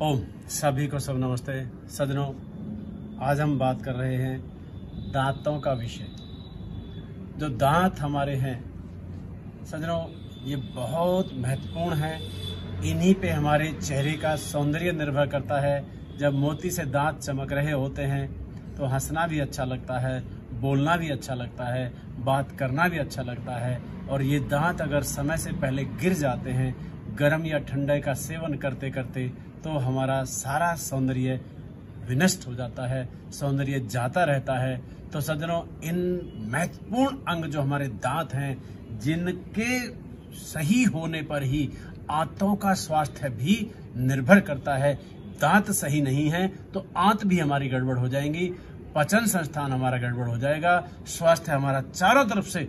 ओम सभी को सब नमस्ते सज्जनों। आज हम बात कर रहे हैं दांतों का विषय। जो दांत हमारे हैं सज्जनों, ये बहुत महत्वपूर्ण है। इन्हीं पे हमारे चेहरे का सौंदर्य निर्भर करता है। जब मोती से दांत चमक रहे होते हैं तो हंसना भी अच्छा लगता है, बोलना भी अच्छा लगता है, बात करना भी अच्छा लगता है। और ये दांत अगर समय से पहले गिर जाते हैं गर्म या ठंडे का सेवन करते करते, तो हमारा सारा सौंदर्य विनष्ट हो जाता है, सौंदर्य जाता रहता है। तो सज्जनों, इन महत्वपूर्ण अंग जो हमारे दांत हैं, जिनके सही होने पर ही आंतों का स्वास्थ्य भी निर्भर करता है। दांत सही नहीं है तो आंत भी हमारी गड़बड़ हो जाएंगी, पाचन संस्थान हमारा गड़बड़ हो जाएगा, स्वास्थ्य हमारा चारों तरफ से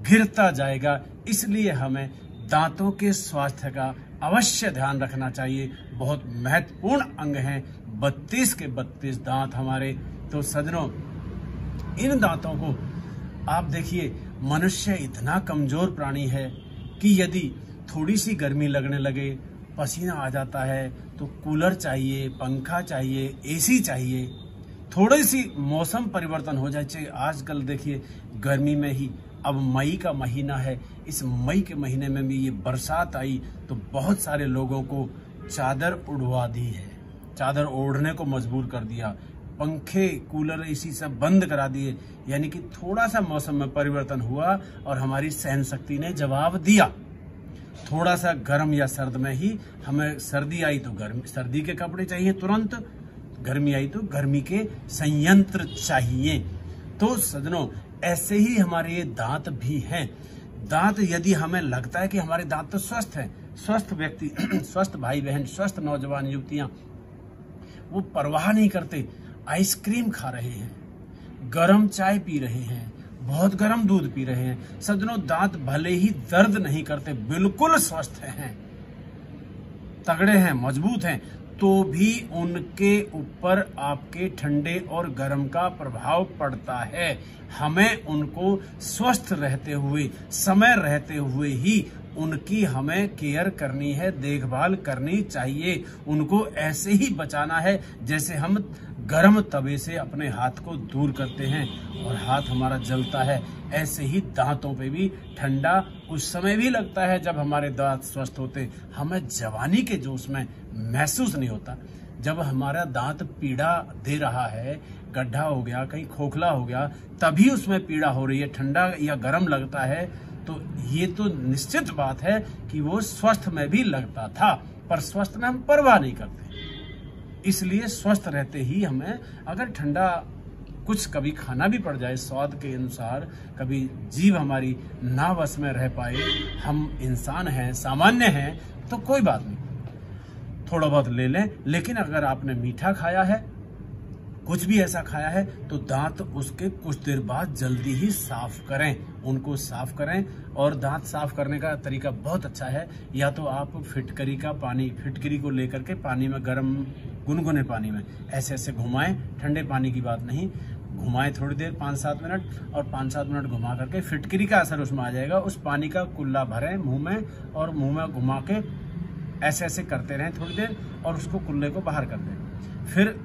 गिरता जाएगा। इसलिए हमें दांतों के स्वास्थ्य का अवश्य ध्यान रखना चाहिए। बहुत महत्वपूर्ण अंग हैं, 32 के 32 दांत हमारे। तो सज्जनों, इन दांतों को आप देखिए, मनुष्य इतना कमजोर प्राणी है कि यदि थोड़ी सी गर्मी लगने लगे, पसीना आ जाता है, तो कूलर चाहिए, पंखा चाहिए, एसी चाहिए। थोड़ी सी मौसम परिवर्तन हो जाए, आजकल देखिए गर्मी में ही, अब मई का महीना है, इस मई के महीने में भी ये बरसात आई तो बहुत सारे लोगों को चादर उड़वा दी है, चादर ओढ़ने को मजबूर कर दिया, पंखे कूलर एसी सब बंद करा दिए। यानी कि थोड़ा सा मौसम में परिवर्तन हुआ और हमारी सहन शक्ति ने जवाब दिया। थोड़ा सा गर्म या सर्द में ही, हमें सर्दी आई तो सर्दी के कपड़े चाहिए तुरंत, गर्मी आई तो गर्मी के संयंत्र चाहिए। तो सज्जनों, ऐसे ही हमारे ये दांत भी हैं। दांत यदि हमें लगता है कि हमारे दांत तो स्वस्थ हैं, स्वस्थ व्यक्ति स्वस्थ भाई बहन, स्वस्थ नौजवान युवतियां, वो परवाह नहीं करते, आइसक्रीम खा रहे हैं, गर्म चाय पी रहे हैं, बहुत गर्म दूध पी रहे हैं। सज्जनों, दांत भले ही दर्द नहीं करते, बिल्कुल स्वस्थ हैं, तगड़े हैं, मजबूत हैं, तो भी उनके ऊपर आपके ठंडे और गर्म का प्रभाव पड़ता है। हमें उनको स्वस्थ रहते हुए, समय रहते हुए ही उनकी हमें केयर करनी है, देखभाल करनी चाहिए। उनको ऐसे ही बचाना है जैसे हम गर्म तवे से अपने हाथ को दूर करते हैं और हाथ हमारा जलता है। ऐसे ही दांतों पे भी ठंडा उस समय भी लगता है जब हमारे दांत स्वस्थ होते, हमें जवानी के जोश में महसूस नहीं होता। जब हमारा दांत पीड़ा दे रहा है, गड्ढा हो गया, कहीं खोखला हो गया, तभी उसमें पीड़ा हो रही है, ठंडा या गर्म लगता है, तो ये तो निश्चित बात है कि वो स्वस्थ में भी लगता था, पर स्वस्थ में हम परवाह नहीं करते। इसलिए स्वस्थ रहते ही हमें, अगर ठंडा कुछ कभी खाना भी पड़ जाए स्वाद के अनुसार, कभी जीभ हमारी ना बस में रह पाए, हम इंसान हैं, सामान्य हैं, तो कोई बात नहीं, थोड़ा बहुत ले लें। लेकिन अगर आपने मीठा खाया है, कुछ भी ऐसा खाया है, तो दांत उसके कुछ देर बाद जल्दी ही साफ करें, उनको साफ करें। और दांत साफ करने का तरीका बहुत अच्छा है। या तो आप फिटकरी का पानी, फिटकरी को लेकर के पानी में, गर्म गुनगुने पानी में ऐसे ऐसे घुमाएं, ठंडे पानी की बात नहीं, घुमाएं थोड़ी देर, 5-7 मिनट, और 5-7 मिनट घुमा करके फिटकरी का असर उसमें आ जाएगा। उस पानी का कुल्ला भरें मुंह में, और मुंह में घुमा के ऐसे ऐसे करते रहें थोड़ी देर, और उसको कुल्ले को बाहर कर दें। फिर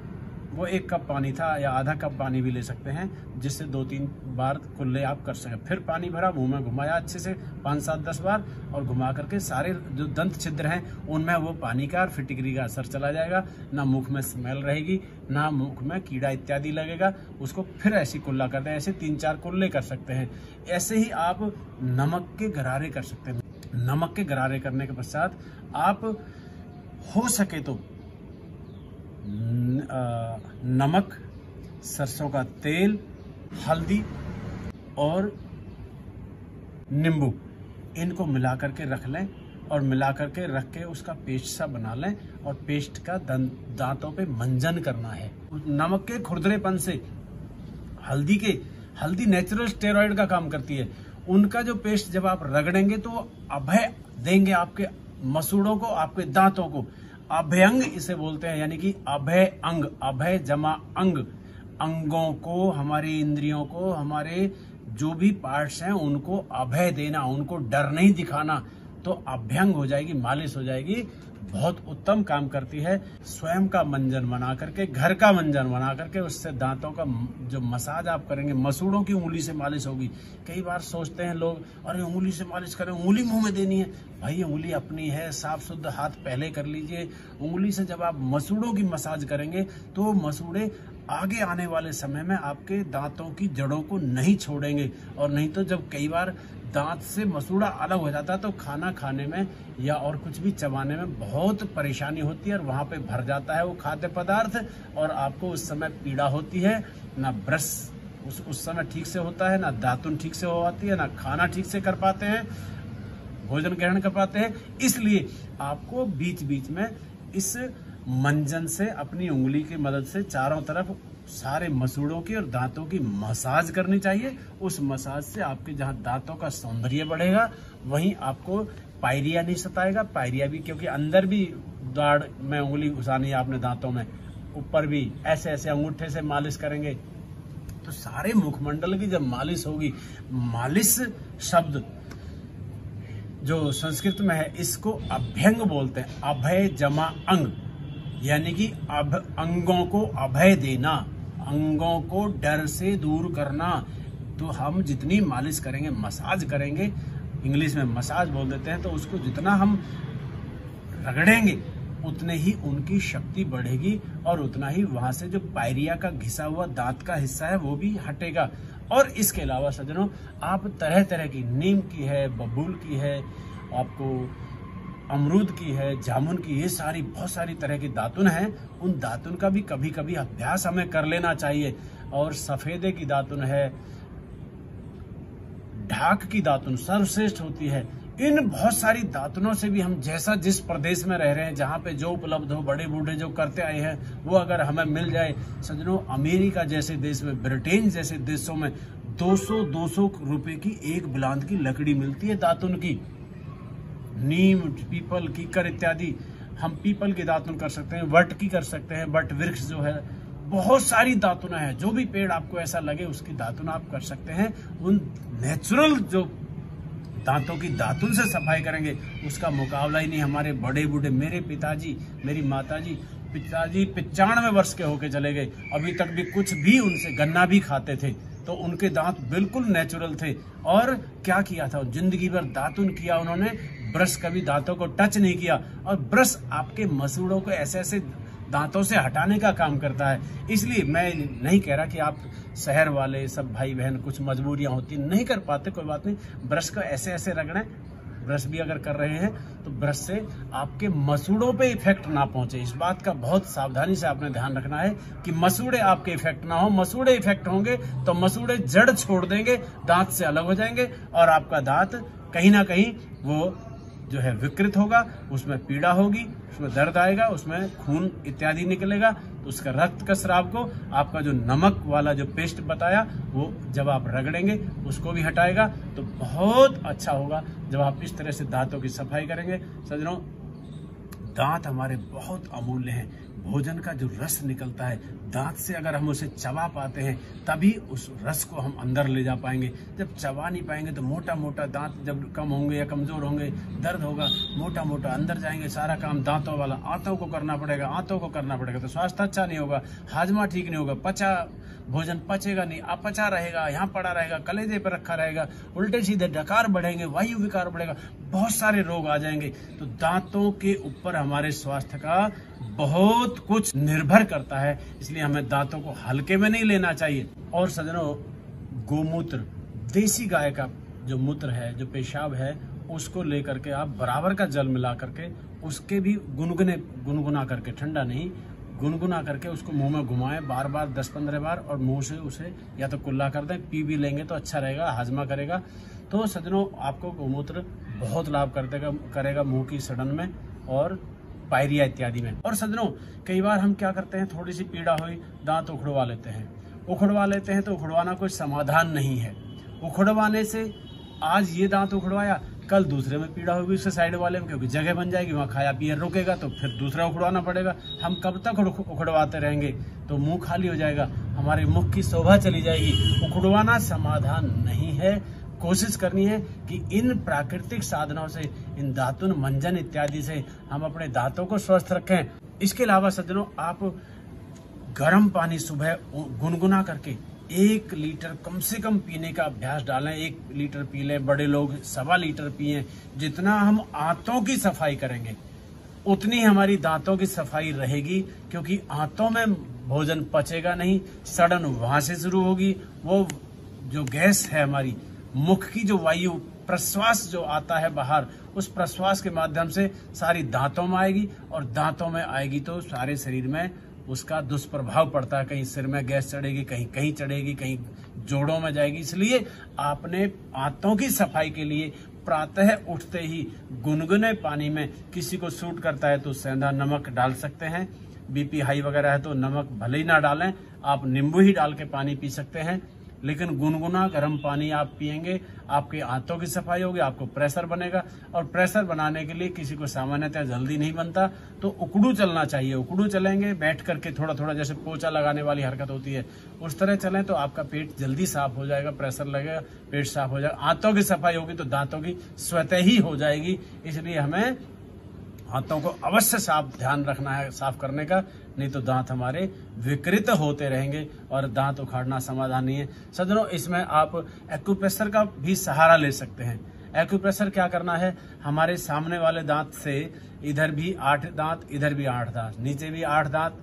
वो 1 कप पानी था, या आधा कप पानी भी ले सकते हैं, जिससे 2-3 बार कुल्ले आप कर सकें। फिर पानी भरा, मुंह में घुमाया अच्छे से 5-7-10 बार, और घुमा करके सारे जो दंत छिद्र हैं उनमें वो पानी का और फिटकरी का असर चला जाएगा। ना मुख में स्मेल रहेगी, ना मुख में कीड़ा इत्यादि लगेगा। उसको फिर ऐसी कुल्ला करते हैं, ऐसे 3-4 कुल्ले कर सकते हैं। ऐसे ही आप नमक के गरारे कर सकते हैं। नमक के गरारे करने के पश्चात आप हो सके तो नमक, सरसों का तेल, हल्दी और नींबू, इनको मिला करके रख लें, और मिला करके रख के उसका पेस्ट सा बना लें, और पेस्ट का दांतों पे मंजन करना है। नमक के खुरदरेपन से हल्दी नेचुरल स्टेरॉइड का काम करती है। उनका जो पेस्ट जब आप रगड़ेंगे तो वो अभय देंगे आपके मसूड़ों को, आपके दांतों को। अभयंग इसे बोलते हैं, यानी कि अभय अंग, अभय जमा अंग, अंगों को, हमारी इंद्रियों को, हमारे जो भी पार्ट्स हैं उनको अभय देना, उनको डर नहीं दिखाना। तो अभ्यंग हो जाएगी, मालिश हो जाएगी, बहुत उत्तम काम करती है। स्वयं का मंजन बना करके, घर का मंजन बना करके उससे दांतों का जो मसाज आप करेंगे, मसूड़ों की उंगली से मालिश होगी। कई बार सोचते हैं लोग, अरे उंगली से मालिश करें, उंगली मुंह में देनी है। भाई उंगली अपनी है, साफ शुद्ध हाथ पहले कर लीजिए। उंगली से जब आप मसूड़ों की मसाज करेंगे तो मसूड़े आगे आने वाले समय में आपके दांतों की जड़ों को नहीं छोड़ेंगे। और नहीं तो जब कई बार दांत से मसूड़ा अलग हो जाता है तो खाना खाने में या और कुछ भी चबाने में बहुत परेशानी होती है और वहां पे भर जाता है वो खाद्य पदार्थ, और आपको उस समय पीड़ा होती है। ना ब्रश उस समय ठीक से होता है, ना दातुन ठीक से हो पाती है, ना खाना ठीक से कर पाते हैं, भोजन ग्रहण कर पाते हैं। इसलिए आपको बीच बीच में इस मंजन से अपनी उंगली की मदद से चारों तरफ सारे मसूड़ों की और दांतों की मसाज करनी चाहिए। उस मसाज से आपके जहां दांतों का सौंदर्य बढ़ेगा, वहीं आपको पायरिया नहीं सताएगा। पायरिया भी, क्योंकि अंदर भी दाढ़ में उंगली घुसानी है आपने दांतों में, ऊपर भी ऐसे ऐसे अंगूठे से मालिश करेंगे तो सारे मुखमंडल की जब मालिश होगी, मालिश शब्द जो संस्कृत में है इसको अभ्यंग बोलते हैं। अभय जमा अंग, यानी कि अंगों को अभय देना, अंगों को डर से दूर करना। तो हम जितनी मालिश करेंगे, मसाज करेंगे, इंग्लिश में मसाज बोल देते हैं, तो उसको जितना हम रगड़ेंगे उतने ही उनकी शक्ति बढ़ेगी और उतना ही वहां से जो पायरिया का घिसा हुआ दांत का हिस्सा है वो भी हटेगा। और इसके अलावा सज्जनों, आप तरह तरह की, नीम की है, बबूल की है, आपको अमरूद की है, जामुन की, ये सारी बहुत सारी तरह की दातुन है। उन दातुन का भी कभी कभी अभ्यास हमें कर लेना चाहिए। और सफेदे की दातुन है, ढाक की दातुन सर्वश्रेष्ठ होती है। इन बहुत सारी दातुनों से भी हम जैसा जिस प्रदेश में रह रहे हैं, जहां पे जो उपलब्ध हो, बड़े बूढ़े जो करते आए हैं वो अगर हमें मिल जाए सज्जनों, अमेरिका जैसे देश में, ब्रिटेन जैसे देशों में 200 रुपए की एक बुलंद की लकड़ी मिलती है दातुन की। नीम, पीपल, कीकर इत्यादि, हम पीपल की दातुन कर सकते हैं, वट की कर सकते हैं, वट वृक्ष जो है, बहुत सारी दातुन है। जो भी पेड़ आपको ऐसा लगे उसकी दातुन आप कर सकते हैं। उन नेचुरल जो दांतों की दातुन से सफाई करेंगे उसका मुकाबला ही नहीं। हमारे बड़े बूढ़े, मेरे पिताजी, मेरी माताजी, पिताजी 95 वर्ष के होके चले गए, अभी तक भी कुछ भी उनसे, गन्ना भी खाते थे तो उनके दांत बिल्कुल नेचुरल थे। और क्या किया था, जिंदगी भर दातुन किया उन्होंने, ब्रश कभी दांतों को टच नहीं किया। और ब्रश आपके मसूड़ों को ऐसे ऐसे दांतों से हटाने का काम करता है। इसलिए मैं नहीं कह रहा कि आप शहर वाले सब भाई बहन, कुछ मजबूरियां होती, नहीं कर पाते, कोई बात नहीं, ब्रश को ऐसे ऐसे रगड़ें। ब्रश भी अगर कर रहे हैं तो ब्रश से आपके मसूड़ों पे इफेक्ट ना पहुंचे। इस बात का बहुत सावधानी से आपने ध्यान रखना है कि मसूड़े आपके इफेक्ट ना हो। मसूड़े इफेक्ट होंगे तो मसूड़े जड़ छोड़ देंगे, दांत से अलग हो जाएंगे और आपका दांत कहीं ना कहीं वो जो है विकृत होगा, उसमें पीड़ा होगी, उसमें दर्द आएगा, उसमें खून इत्यादि निकलेगा। तो उसका रक्त का स्राव को आपका जो नमक वाला जो पेस्ट बताया वो जब आप रगड़ेंगे उसको भी हटाएगा। तो बहुत अच्छा होगा जब आप इस तरह से दांतों की सफाई करेंगे। सज्जनों, दांत हमारे बहुत अमूल्य हैं। भोजन का जो रस निकलता है दांत से, अगर हम उसे चबा पाते हैं तभी उस रस को हम अंदर ले जा पाएंगे। जब चबा नहीं पाएंगे तो मोटा मोटा दांत जब कम होंगे या कमजोर होंगे, दर्द होगा, मोटा मोटा अंदर जाएंगे, सारा काम दांतों वाला आंतों को करना पड़ेगा, आंतों को करना पड़ेगा, तो स्वास्थ्य अच्छा नहीं होगा, हाजमा ठीक नहीं होगा, भोजन पचेगा नहीं, अपचा रहेगा, यहाँ पड़ा रहेगा, कलेजे पर रखा रहेगा, उल्टे सीधे डकार बढ़ेंगे, वायु विकार बढ़ेगा, बहुत सारे रोग आ जाएंगे। तो दांतों के ऊपर हमारे स्वास्थ्य का बहुत कुछ निर्भर करता है, इसलिए हमें दांतों को हल्के में नहीं लेना चाहिए। और सज्जनों, गोमूत्र, देसी गाय का जो मूत्र है, जो पेशाब है, उसको लेकर के आप बराबर का जल मिला करके उसके भी गुनगुना करके, ठंडा नहीं, गुनगुना करके उसको मुंह में घुमाएं बार बार 10-15 बार, और मुंह से उसे या तो कुल्ला कर दें, पी भी लेंगे तो अच्छा रहेगा, हाजमा करेगा। तो सज्जनों, आपको गोमूत्र बहुत लाभ करेगा मुंह की सड़न में और पायरिया इत्यादि में। और सज्जनों, कई बार हम क्या करते हैं, थोड़ी सी पीड़ा हुई, दांत उखड़वा लेते हैं तो उखड़वाना कोई समाधान नहीं है। उखड़वाने से आज ये दांत उखड़वाया, कल दूसरे में पीड़ा होगी उसके साइड वाले में, क्योंकि जगह बन जाएगी, वहां खाया पिया रुकेगा तो फिर दूसरा उखड़वाना पड़ेगा। हम कब तक उखड़वाते रहेंगे, तो मुंह खाली हो जाएगा, हमारे मुख की शोभा चली जाएगी। उखड़वाना समाधान नहीं है। कोशिश करनी है कि इन प्राकृतिक साधनों से, इन दातुन मंजन इत्यादि से हम अपने दांतों को स्वस्थ रखें। इसके अलावा सज्जनों, आप गर्म पानी सुबह गुनगुना करके 1 लीटर कम से कम पीने का अभ्यास डालें। 1 लीटर पी लें, बड़े लोग 1.25 लीटर पिए। जितना हम आंतों की सफाई करेंगे उतनी हमारी दांतों की सफाई रहेगी, क्योंकि आंतों में भोजन पचेगा नहीं, सड़न वहां से शुरू होगी। वो जो गैस है हमारी मुख की, जो वायु प्रश्वास जो आता है बाहर, उस प्रश्वास के माध्यम से सारी दांतों में आएगी, और दांतों में आएगी तो सारे शरीर में उसका दुष्प्रभाव पड़ता है। कहीं सिर में गैस चढ़ेगी, कहीं कहीं चढ़ेगी, कहीं जोड़ों में जाएगी। इसलिए आपने दांतों की सफाई के लिए प्रातः उठते ही गुनगुने पानी में, किसी को सूट करता है तो सेंधा नमक डाल सकते हैं, बीपी हाई वगैरह है तो नमक भले ही ना डालें, आप नींबू ही डाल के पानी पी सकते हैं, लेकिन गुनगुना गर्म पानी आप पिएंगे, आपके आंतों की सफाई होगी, आपको प्रेशर बनेगा। और प्रेशर बनाने के लिए किसी को सामान्यतः जल्दी नहीं बनता, तो उकड़ू चलना चाहिए। उकड़ू चलेंगे, बैठ करके थोड़ा थोड़ा, जैसे पोछा लगाने वाली हरकत होती है उस तरह चलें तो आपका पेट जल्दी साफ हो जाएगा, प्रेशर लगेगा, पेट साफ हो जाएगा, आंतों की सफाई होगी तो दांतों की स्वतः ही हो जाएगी। इसलिए हमें हाथों को अवश्य ध्यान रखना है साफ करने का, नहीं तो दांत हमारे विकृत होते रहेंगे और दांत उखाड़ना समाधान नहीं है। सज्जनों, इसमें आप एक्यूप्रेशर का भी सहारा ले सकते हैं। एक्यूप्रेशर क्या करना है, हमारे सामने वाले दांत से इधर भी 8 दांत, इधर भी 8 दांत, नीचे भी 8 दांत,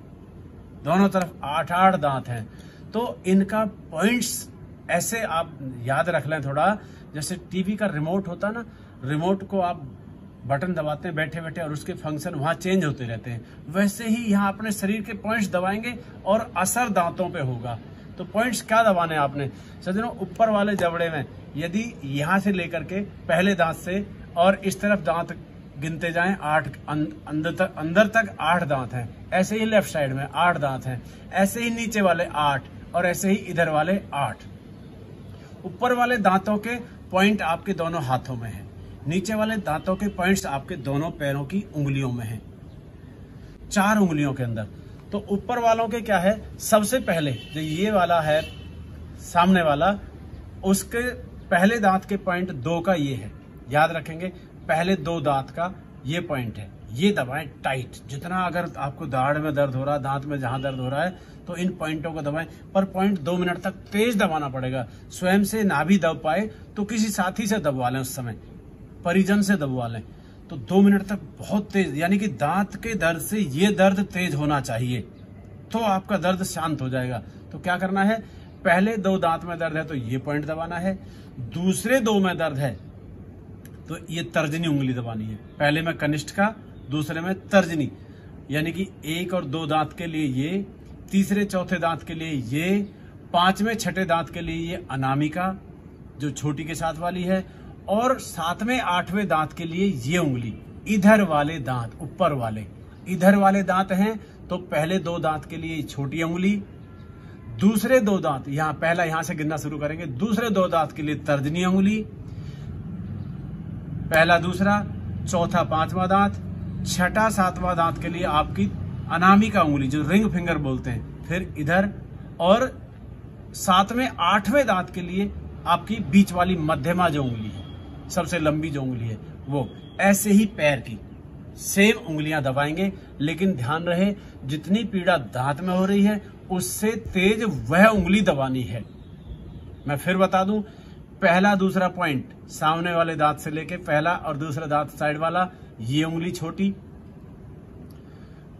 दोनों तरफ 8-8 दांत हैं। तो इनका पॉइंट्स ऐसे आप याद रख लें थोड़ा, जैसे टीवी का रिमोट होता ना, रिमोट को आप बटन दबाते हैं बैठे बैठे और उसके फंक्शन वहां चेंज होते रहते हैं, वैसे ही यहाँ अपने शरीर के पॉइंट्स दबाएंगे और असर दांतों पे होगा। तो पॉइंट्स क्या दबाने आपने सज्जनों, ऊपर वाले जबड़े में, यदि यहाँ से लेकर के पहले दांत से और इस तरफ दांत गिनते जाएं, 8 अंदर तक 8 दांत हैं, ऐसे ही लेफ्ट साइड में 8 दांत हैं, ऐसे ही नीचे वाले 8 और ऐसे ही इधर वाले 8। ऊपर वाले दांतों के पॉइंट आपके दोनों हाथों में है, नीचे वाले दांतों के पॉइंट्स आपके दोनों पैरों की उंगलियों में हैं, 4 उंगलियों के अंदर। तो ऊपर वालों के क्या है, सबसे पहले जो ये वाला है सामने वाला, उसके पहले दांत के पॉइंट 2 का ये है, याद रखेंगे, पहले 2 दांत का ये पॉइंट है, ये दबाएं टाइट। जितना अगर आपको दाढ़ में दर्द हो रहा है, दांत में जहां दर्द हो रहा है, तो इन पॉइंटों को दबाएं, पर पॉइंट 2 मिनट तक तेज दबाना पड़ेगा। स्वयं से ना भी दब पाए तो किसी साथी से दबवा लें, उस समय परिजन से दबवा लें। तो 2 मिनट तक बहुत तेज, यानी कि दांत के दर्द से ये दर्द तेज होना चाहिए, तो आपका दर्द शांत हो जाएगा। तो क्या करना है, पहले 2 दांत में दर्द है तो ये पॉइंट दबाना है, दूसरे 2 में दर्द है तो ये तर्जनी उंगली दबानी है। पहले में कनिष्ठ का, दूसरे में तर्जनी, यानी कि 1 और 2 दांत के लिए ये, तीसरे चौथे दांत के लिए ये, 5वें छठे दांत के लिए ये अनामिका जो छोटी के साथ वाली है, और 7वें 8वें दांत के लिए ये उंगली। इधर वाले दांत, ऊपर वाले इधर वाले दांत हैं तो पहले 2 दांत के लिए छोटी उंगली, दूसरे 2 दांत, यहाँ पहला यहां से गिनना शुरू करेंगे, दूसरे 2 दांत के लिए तर्जनी उंगली, पहला दूसरा, चौथा 5वां दांत, छठा 7वां दांत के लिए आपकी अनामिका उंगली जो रिंग फिंगर बोलते हैं, फिर इधर, और 7वें 8वें दांत के लिए आपकी बीच वाली मध्यमा जो उंगली है, सबसे लंबी जो उंगली है वो। ऐसे ही पैर की सेम उंगलियां दबाएंगे, लेकिन ध्यान रहे जितनी पीड़ा दांत में हो रही है उससे तेज वह उंगली दबानी है। मैं फिर बता दूं, पहला दूसरा पॉइंट सामने वाले दांत से लेके पहला और दूसरा दांत साइड वाला, ये उंगली छोटी,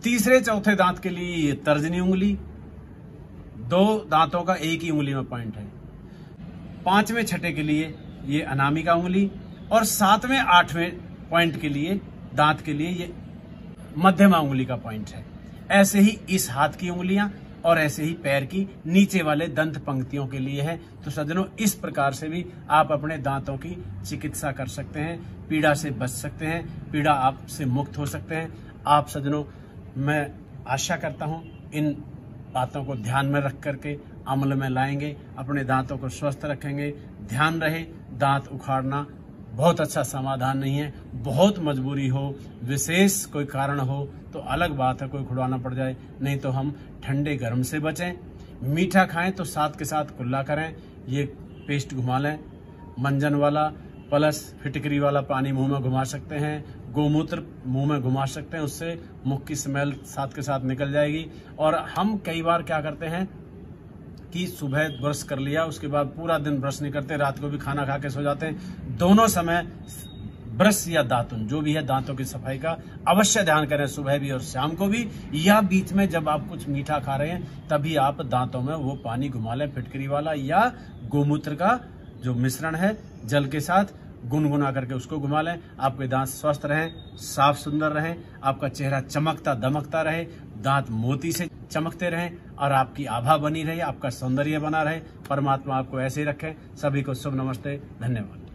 तीसरे चौथे दांत के लिए ये तर्जनी उंगली, 2 दांतों का एक ही उंगली में पॉइंट है, 5वें छठे के लिए ये अनामिका उंगली, और 7वें 8वें पॉइंट के लिए दांत के लिए ये मध्यमा उंगली का पॉइंट है। ऐसे ही इस हाथ की उंगलियां और ऐसे ही पैर की नीचे वाले दंत पंक्तियों के लिए है। तो सज्जनों, इस प्रकार से भी आप अपने दांतों की चिकित्सा कर सकते हैं, पीड़ा से बच सकते हैं, पीड़ा आपसे मुक्त हो सकते हैं। आप सज्जनों, मैं आशा करता हूं इन बातों को ध्यान में रख करके अमल में लाएंगे, अपने दांतों को स्वस्थ रखेंगे। ध्यान रहे, दांत उखाड़ना बहुत अच्छा समाधान नहीं है। बहुत मजबूरी हो, विशेष कोई कारण हो तो अलग बात है, कोई खुड़वाना पड़ जाए, नहीं तो हम ठंडे गर्म से बचें। मीठा खाएं तो साथ के साथ कुल्ला करें, ये पेस्ट घुमा लें, मंजन वाला प्लस फिटकरी वाला पानी मुंह में घुमा सकते हैं, गोमूत्र मुंह में घुमा सकते हैं, उससे मुख की स्मेल साथ के साथ निकल जाएगी। और हम कई बार क्या करते हैं कि सुबह ब्रश कर लिया, उसके बाद पूरा दिन ब्रश नहीं करते, रात को भी खाना खा के सो जाते हैं। दोनों समय ब्रश या दातुन जो भी है दांतों की सफाई का अवश्य ध्यान करें, सुबह भी और शाम को भी, या बीच में जब आप कुछ मीठा खा रहे हैं तभी आप दांतों में वो पानी घुमा लें, फिटकरी वाला या गोमूत्र का जो मिश्रण है जल के साथ गुनगुना करके उसको घुमा लें। आपके दांत स्वस्थ रहें, साफ सुंदर रहें, आपका चेहरा चमकता दमकता रहे, दांत मोती से चमकते रहें और आपकी आभा बनी रहे, आपका सौंदर्य बना रहे। परमात्मा आपको ऐसे ही रखे। सभी को शुभ नमस्ते, धन्यवाद।